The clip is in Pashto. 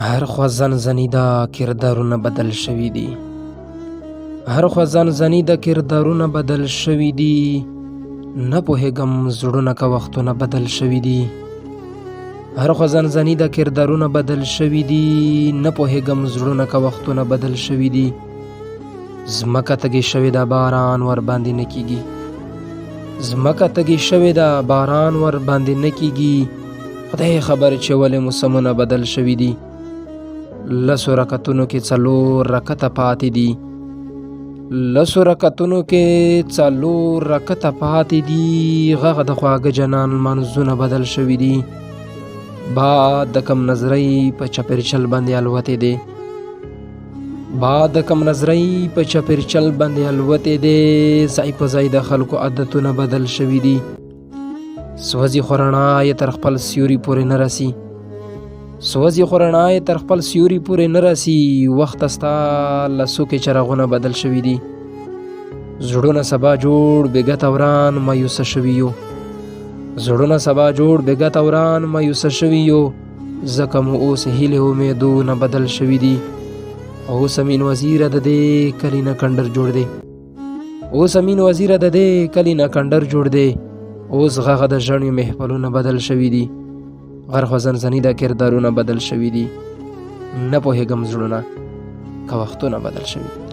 هر خوا زنځنې ده کردارونه بدل شوي دي. هر خوا زنځنې ده کردارونه بدل شوي دي. نه پوهېږم زړونه که وختونه بدل شوي دي. هر خوا زنځنې ده کردارونه بدل شوي دي. نه پوهېږم زړونه که وختونه بدل شوي دي. ځمکه تږې شوې ده باران ور باندې نه کېږي. ځمکه تږې شوې ده باران ور باندې نه کېږي. خدای خبر چې ولې موسمونه بدل شوي دي. لسو رکعتونو کې 4 رکعته پاتې دي. لسو رکعتونو کې 4 رکعته پاتې دي. غږ د خواږه جنان منځونه بدل شوي دي. باد د کم نظرۍ په چپرچل باندې الوتې دی. باد د کم نظرۍ په چپرچل باندې الوتې دی. ځای په ځای د خلکو عادتونه بدل شوي دي. سوځي خو رڼا یې تر خپل سیوري پورې نه رسي. سوځي خو رڼا یې تر خپل سیوري پورې نه رسي. وخته ستا لسو کې چراغونه بدل شوي دي. زړونه سبا جوړ بېګته وران مایوسه شوي یو. زړونه سبا جوړ بېګته وران مایوسه شوي یو. ځکه مو اوس هیلې امیدونه بدل شوي دي. اوس امین وزیره د دې کلي نه کندر جوړ دی. اوس امین وزیره د دې کلي نه کندر جوړ دی. اوس غږ د ژڼو محفلونه بدل شوي دي. غر خوا زنځنې ده کردارونه بدل شوي دي. نه پوهېږم زړونه که وختونه بدل شوي دي.